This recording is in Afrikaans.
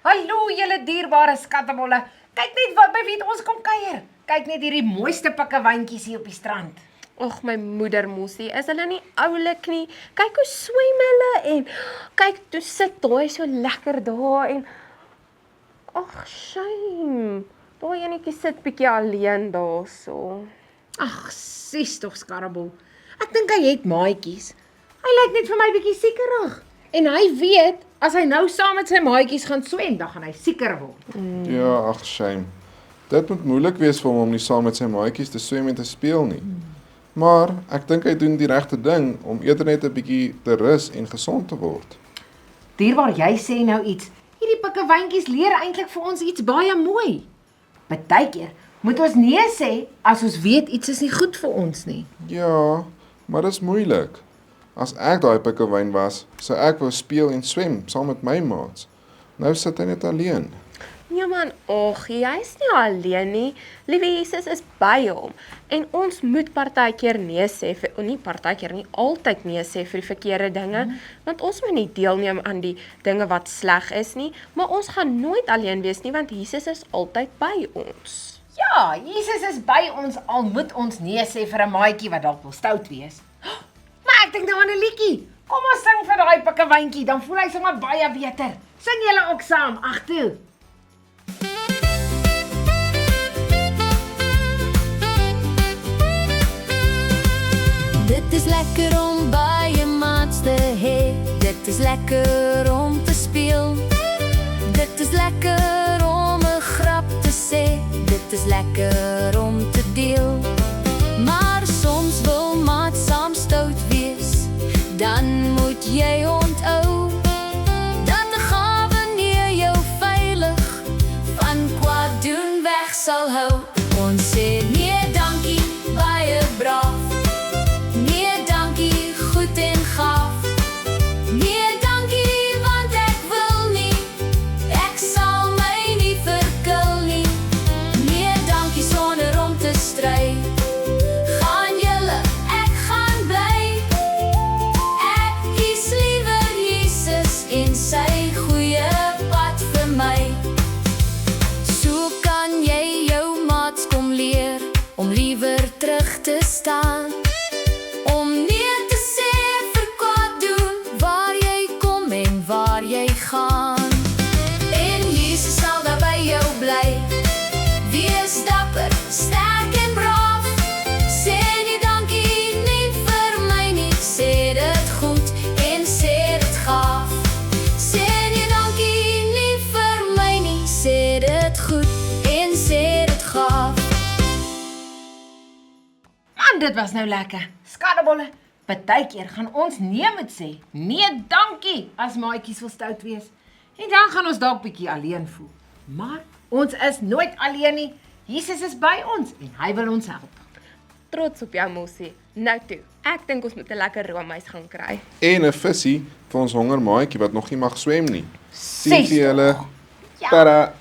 Hallo julle dierbare skattebolle. Kyk net wat by wie ons kom kuier. Kyk net hierdie mooiste pikkewyntjies hier op die strand. Och, my moeder Moesie, is hulle nie oulik nie? Kyk hoe swem hulle en kyk, toe sit daai so lekker daar en ag, shame. Daai enetjie sit bietjie alleen daarso. Ag, sies tog skarreboel. Ek dink hy het maatjies. Hy lyk net vir my bietjie siekerig. En hy weet, as hy nou saam met sy maatjies gaan swem, dan gaan hy sieker word. Ja, ag, shame. Dit moet moeilik wees vir hom om nie saam met sy maatjies te swem en te speel nie. Maar ek dink hy doen die regte ding om eerder net 'n bietjie te rus en gesond te word. Dierbaar, jy sê nou iets. Hierdie pikkewyntjies leer eintlik vir ons iets baie mooi. Partykeer moet ons nee sê as ons weet iets is nie goed vir ons nie. Ja, maar dis moeilik. As ek daai pikkewyn was, sou ek wou speel en swem saam met my maats. Nou sit hy net alleen. Ja man, och, jy's nie alleen nie. Liewe Jesus is by hom. En ons moet partykeer nee sê, nie partykeer nie, altyd nee sê vir die verkeerde dinge, want ons moet nie deelneem aan die dinge wat sleg is nie, maar ons gaan nooit alleen wees nie, want Jesus is altyd by ons. Ja, Jesus is by ons, al moet ons nee sê vir 'n maatjie wat dalk wil stout wees. Maar ek dink nou aan 'n liedjie. Kom ons sing vir daai pikkewyntjie, dan voel hy sommer baie beter. Sing julle ook saam, ag toe. Dit is lekker om by je maats te hê. Dit is lekker om te speel. Dit is lekker om 'n grap te sê. Dit is lekker om te deel. Maar soms wil maat saam stout wees. Dan moet jy onthou dat 'n gawe nie jou veilig van kwaad doen weg sal hou. Ons sê nee dankie, baie braaf. Nee dankie, goed en gaaf. Nee dankie, want ek wil nie. Ek sal my nie verkil nie. Nee dankie sonder om te stry. Gaan julle, ek gaan bly. Ek kies liewer Jesus en sy goeie pad vir my. So kan jy jou maats kom leer om liewer terug te staan. Om nee te sê vir kwaad doen waar jy kom en waar jy gaan. En Jesus sal daar by jou bly. Wees dapper, sterk en braaf. Sê nie dankie nie vir my nie. Sê dit goed en sê dit gaaf. Sê nie dankie nie vir my nie. Sê dit goed en sê dit gaaf. Man, dit was nou lekker. Skattebolle, partykeer gaan ons nee moet sê. Nee, dankie, as maatjies wil stout wees. En dan gaan ons dalk bietjie alleen voel. Maar ons is nooit alleen nie. Jesus is by ons en hy wil ons help. Trots op jou Moesie. Nou toe, ek dink ons moet 'n lekker roomys gaan kry. En 'n visie vir ons honger maatjie wat nog nie mag swem nie. Sien Ses vir julle. Ja. Tada.